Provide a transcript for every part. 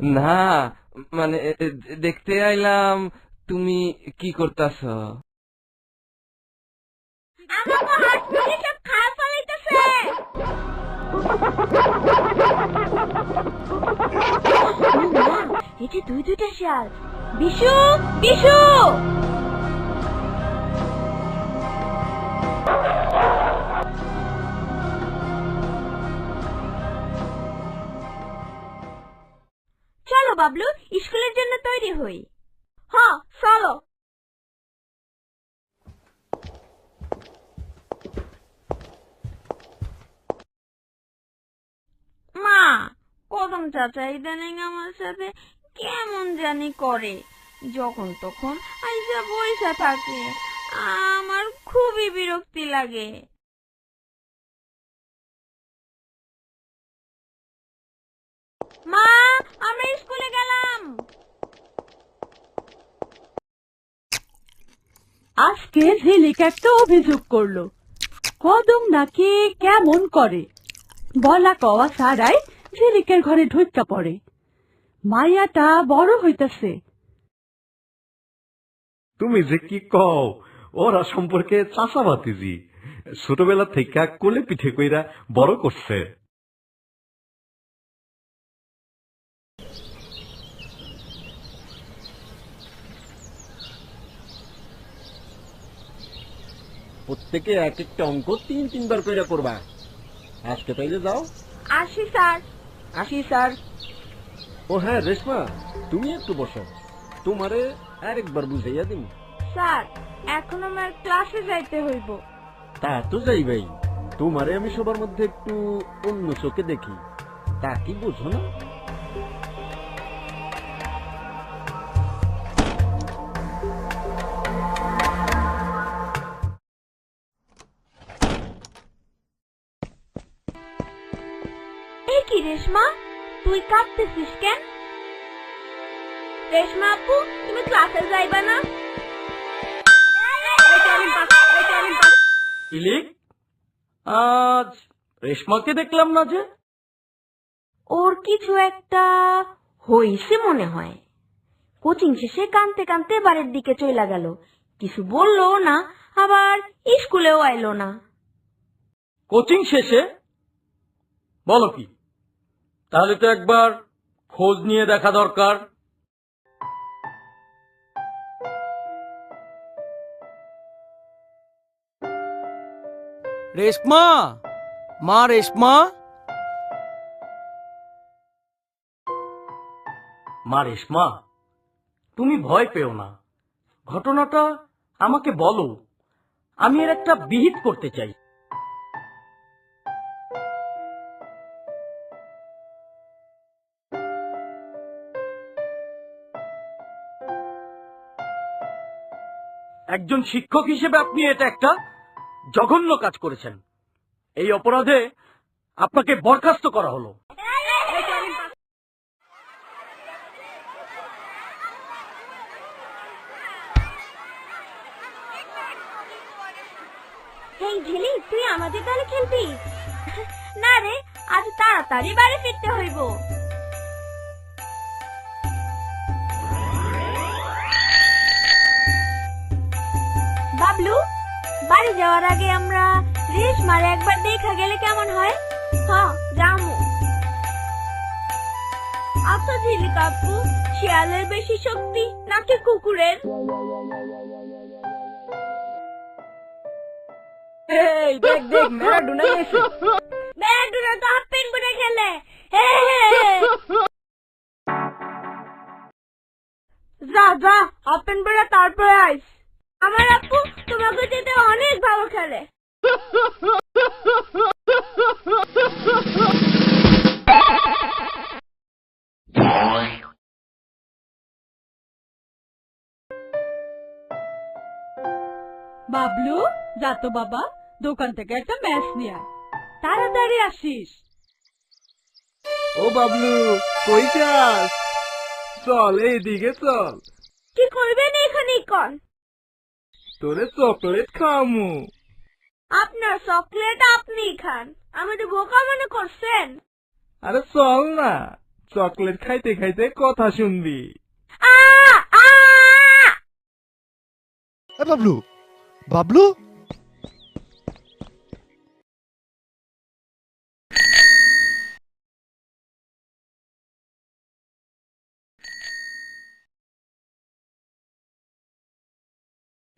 না, মানে দেখতে আইলাম তুমি কি করতাছ। এটি দুই দুইটা শিয়াল। বিশু, বিশু! চলো বাবলু, স্কুলের জন্য তৈরি হই। হ্যাঁ, চলো। মা, কদম চাচা ইদানিং আমার সাথে কেমন জানি করে, যখন তখন আইসা বইসা থাকে। আমার খুবই বিরক্তি লাগে। মা, আমরা স্কুলে গেলাম। আজকে ঝিলিক একটা অভিযোগ করলো, কদম নাকি কেমন করে, বলা কওয়া ছাড়াই ঝিলিকের ঘরে ঢুইকা পড়ে। মাইয়াটা বড় হইতাছে। তুমি যে কি কও, ওরা সম্পর্কে চাচা ভাতিজি, ছোটবেলা থেকে কোলে পিঠে কইরা বড় করছে। প্রত্যেকে এক একটা অঙ্ক 3-3 বার কইরা করবা। আজকে তাইলে যাও। আসি স্যার। আসি স্যার। ও হ্যাঁ রেশমা, তুমি একটু বসো, তোমারে আরেকবার বুঝাইয়া দিন। স্যার, এখন আমার ক্লাসে যাইতে হইব। তা তো যাইবাই, তোমারে আমি সবার মধ্যে একটু অন্য চোখে দেখি, তা কি বুঝো না? এ কি রেশমা, তুই কাঁদতেছিস কেন? রেশমা আপু, তুমি ক্লাসে যাইবা না? ইলিক, আজ রেশমাকে দেখলাম না যে। ওর কিছু একটা হইছে মনে হয়। কোচিং শেষে কানতে কানতে বাড়ির দিকে চইলা গেল, কিছু বললো না, আবার স্কুলেও আইলো না। কোচিং শেষে? বলো কি? তাহলে তো একবার খোঁজ নিয়ে দেখা দরকার। রেশমা, মা রেশমা, মা রেশমা, তুমি ভয় পেও না, ঘটনাটা আমাকে বলো, আমি এর একটা বিহিত করতে চাই। একজন শিক্ষক হিসেবে আপনি এটা একটা জঘন্য কাজ করেছেন। এই অপরাধে আপনাকে বরখাস্ত করা হলো। হেই ঝিলি, তুই আমাদের দলে খেলবি? না রে, আজ তাড়াতাড়ি বাড়ি ফিরতে হইব। বাবলু, বাড়ি যাওয়ার আগে আমরা রেশমারে একবার দেখা গেলে কেমন হয়? হ্যাঁ, যামু। আচ্ছা ঝিলি কাকু, শিয়ালের বেশি শক্তি নাকি কুকুরের? এই দেখ দেখ, ম্যারাডোনা এসে। ম্যারাডোনা তো হাফ প্যান্ট পরে খেলে। যা যা, হাফ প্যান্ট পরে তারপরে আইস। আমার আপু তোমাকে যেতে অনেক ভালো খেলে। বাবলু, যা তো বাবা, দোকান থেকে একটা ম্যাচ নিয়ে আয়, তাড়াতাড়ি আসিস। ও বাবলু, কই যাস? চল এইদিকে চল, কি করবেন এখানে কন? তোরে চকলেট খাওয়ামু। আপনার চকলেট আপনি খান, আমাদের বোকা মনে করছেন? আরে চল না, চকলেট খাইতে খাইতে কথা শুনবি। বাবলু, বাবলু,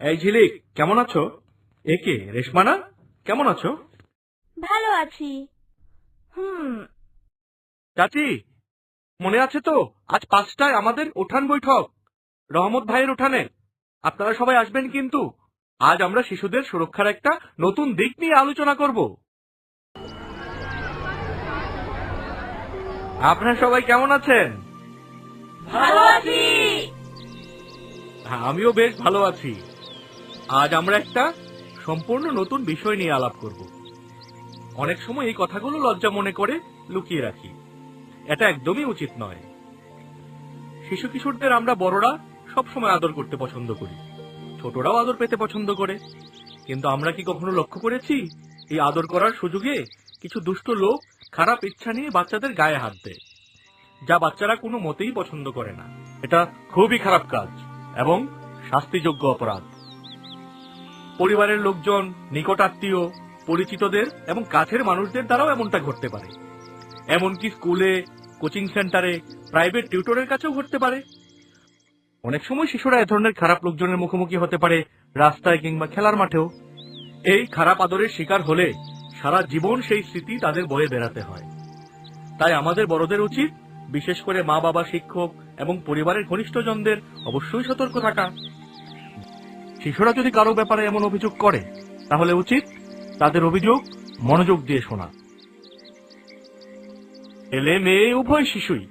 এই ঝিলিক, কেমন আছো? একে রেশমা না? কেমন আছো? ভালো আছি। চাচি, মনে আছে তো আজ 5টায় আমাদের উঠান বৈঠক, রহমত ভাইয়ের উঠানে? আপনারা সবাই আসবেন কিন্তু। আজ আমরা শিশুদের সুরক্ষার একটা নতুন দিক নিয়ে আলোচনা করব। আপনারা সবাই কেমন আছেন? ভালো আছি। হ্যাঁ, আমিও বেশ ভালো আছি। আজ আমরা একটা সম্পূর্ণ নতুন বিষয় নিয়ে আলাপ করব। অনেক সময় এই কথাগুলো লজ্জা মনে করে লুকিয়ে রাখি। এটা একদমই উচিত নয়। শিশু কিশোরদের আমরা বড়রা সবসময় আদর করতে পছন্দ করি, ছোটরাও আদর পেতে পছন্দ করে। কিন্তু আমরা কি কখনো লক্ষ্য করেছি এই আদর করার সুযোগে কিছু দুষ্ট লোক খারাপ ইচ্ছা নিয়ে বাচ্চাদের গায়ে হাত দেয়, যা বাচ্চারা কোনো মতেই পছন্দ করে না। এটা খুবই খারাপ কাজ এবং শাস্তিযোগ্য অপরাধ। পরিবারের লোকজন, নিকট আত্মীয়, পরিচিতদের এবং কাছের মানুষদের দ্বারাও এমনটা ঘটতে পারে। এমনকি স্কুলে, কোচিং সেন্টারে, প্রাইভেট টিউটরের কাছেও ঘটতে পারে। অনেক সময় শিশুরা এ ধরনের খারাপ লোকজনের মুখোমুখি হতে পারে রাস্তায় কিংবা খেলার মাঠেও। এই খারাপ আদরের শিকার হলে সারা জীবন সেই স্মৃতি তাদের বয়ে বেড়াতে হয়। তাই আমাদের বড়দের উচিত, বিশেষ করে মা বাবা, শিক্ষক এবং পরিবারের ঘনিষ্ঠজনদের অবশ্যই সতর্ক থাকা। শিশুরা যদি কারো ব্যাপারে এমন অভিযোগ করে, তাহলে উচিত তাদের অভিযোগ মনোযোগ দিয়ে শোনা। ছেলে মেয়ে উভয় শিশুই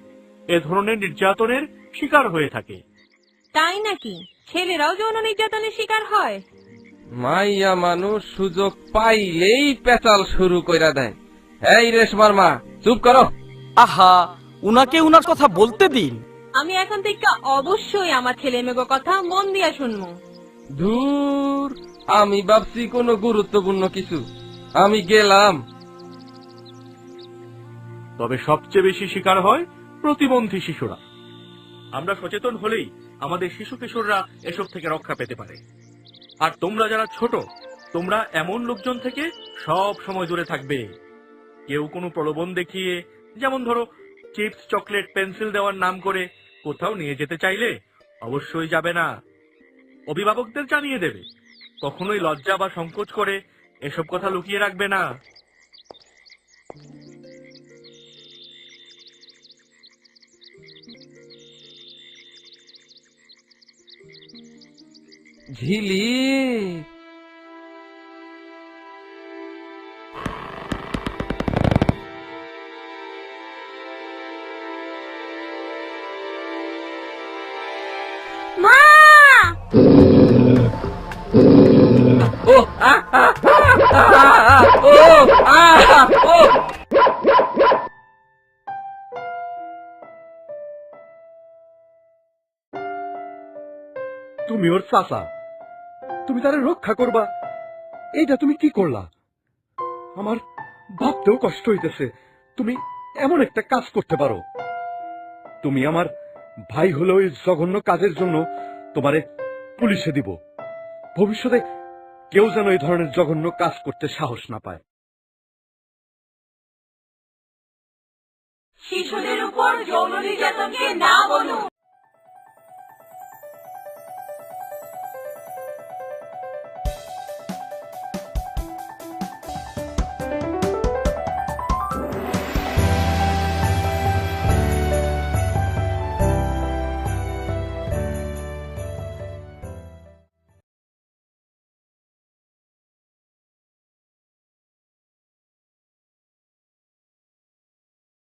এ ধরনের নির্যাতনের শিকার হয়ে থাকে। তাই নাকি? ছেলেরাও যৌন নির্যাতনের শিকার হয়? মাইয়া মানুষ সুযোগ পাইলেই পেঁচাল শুরু কইরা দেয়। এই রেশমার মা, চুপ করো। আহা, উনাকে উনার কথা বলতে দিন। আমি এখন থেকে অবশ্যই আমার ছেলে মেয়ের কথা মন দিয়া শুনবো। ধুর, আমি ভাবছি কোনো গুরুত্বপূর্ণ কিছু। আমি গেলাম। তবে সবচেয়ে বেশি শিকার হয় প্রতিবন্ধী শিশুরা। আমরা সচেতন হলেই আমাদের শিশু কিশোররা এসব থেকে রক্ষা পেতে পারে। আর তোমরা যারা ছোট, তোমরা এমন লোকজন থেকে সব সময় দূরে থাকবে। কেউ কোনো প্রলোভন দেখিয়ে, যেমন ধরো চিপস, চকলেট, পেন্সিল দেওয়ার নাম করে কোথাও নিয়ে যেতে চাইলে অবশ্যই যাবে না। অভিভাবকদের জানিয়ে দেবে। কখনোই লজ্জা বা সংকোচ করে এসব কথা লুকিয়ে রাখবে না। ঝিলি, মা! ও আহ, আহ, আহ, ও আহ, ও। তুমি ওর চাচা, তুমি তারে রক্ষা করবা, এইটা তুমি কি করলা? আমার ভাবতেও কষ্ট হইতেছে তুমি এমন একটা কাজ করতে পারো। তুমি আমার ভাই হলো এই জঘন্য কাজের জন্য তোমারে পুলিশে দিব। ভবিষ্যতে কেউ যেন এই ধরনের জঘন্য কাজ করতে সাহস না পায়। শিশুদের উপর যৌন নির্যাতনকে না বলুন।